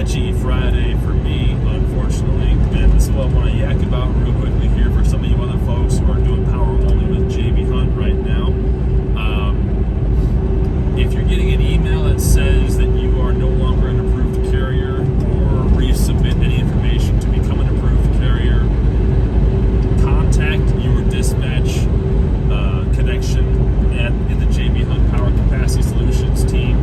sketchy Friday for me, unfortunately. And this is what I want to yak about real quickly here for some of you other folks who are doing power only with JB Hunt right now. If you're getting an email that says that you are no longer an approved carrier or resubmit any information to become an approved carrier, contact your dispatch connection in the JB Hunt Power Capacity Solutions team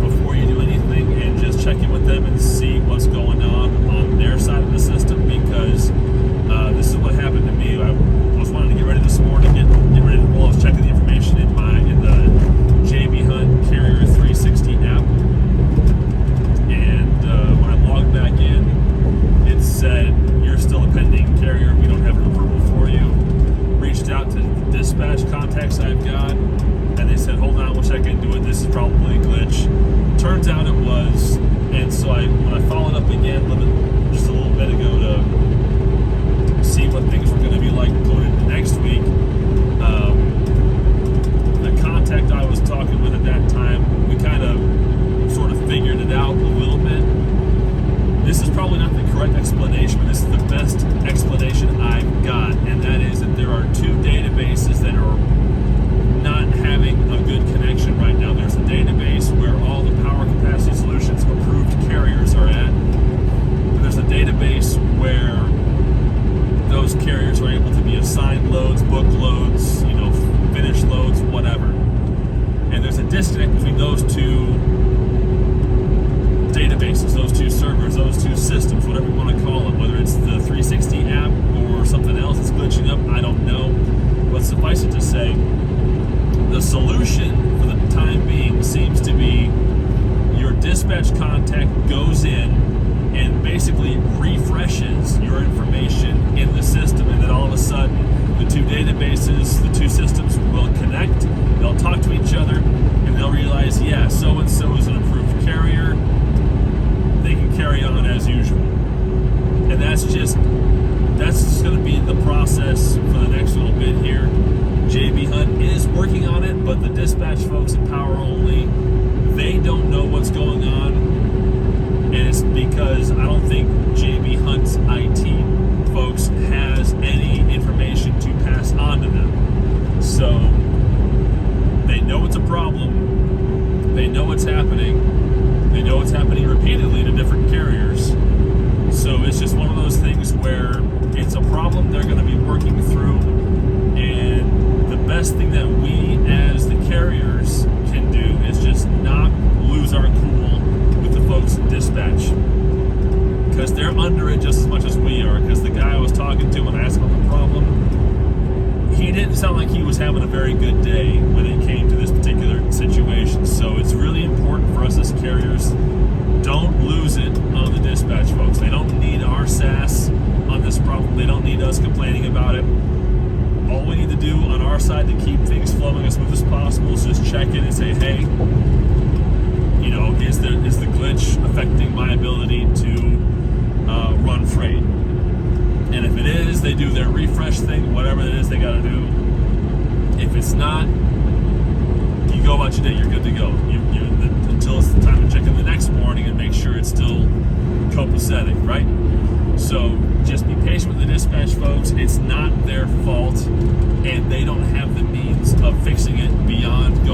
before you do anything, and just check in with them and see what's going on their side of the system, because this is what happened to me. I was wanting to get ready this morning, get ready to roll. I was checking the information in the JB Hunt Carrier 360 app, and when I logged back in, it said you're still a pending carrier. We don't have an approval for you. Reached out to the dispatch contacts I've got, and they said, hold on, we'll check into it. This is probably a glitch. Turns out it was, and so when I followed up again just a little bit ago to see what things were going to be like going into next week, the contact I was talking with at that time, we kind of sort of figured it out a little bit. This is probably not the correct explanation, but this is the best explanation I've got, and that is that there are two databases that are not having a good connection right now. There's a database where all the Power Capacity Solutions approved carriers are at, and there's a database where those carriers are able to be assigned loads, book loads, finish loads, whatever. And there's a disconnect between those two databases, those two servers, those two systems, whatever you want to call them, whether it's the 360 app or something else that's glitching up, I don't know. But suffice it to say, the solution for the time being seems to be your dispatch contact goes in and basically refreshes your information in the system, and then all of a sudden the two databases, the two systems will connect, they'll talk to each other, and they'll realize, yeah, so-and-so is an approved carrier, they can carry on as usual. And that's just going to be the process for the next little bit here. JB Hunt is working on it, but the dispatch folks at Power Only, they don't know what's going on, and it's because I don't think JB Hunt's IT folks has any information to pass on to them. So they know it's a problem, they know it's happening, they know it's happening repeatedly to different carriers. So it's just one of those things where it's a problem they're going to be working through, and the best thing that we as the carriers can do is just not lose our cool with the folks in dispatch, because they're under it just as much as we are. Because the guy I was talking to when I asked about the problem, he didn't sound like he was having a very good day when it came to this particular situation. So it's really important for us as carriers, don't lose it on the dispatch folks. They don't need our sass on this problem. They don't need us complaining about it. All we need to do on our side to keep things flowing as smooth as possible is just check in and say, hey, is the glitch affecting my ability to run freight? And if it is, they do their refresh thing, whatever it is they got to do. If it's not, you go about your day. You're good to go. Until it's the time to check in the next morning and make sure it's still copacetic, right? So just be patient with the dispatch folks. It's not their fault, and they don't have the means of fixing it beyond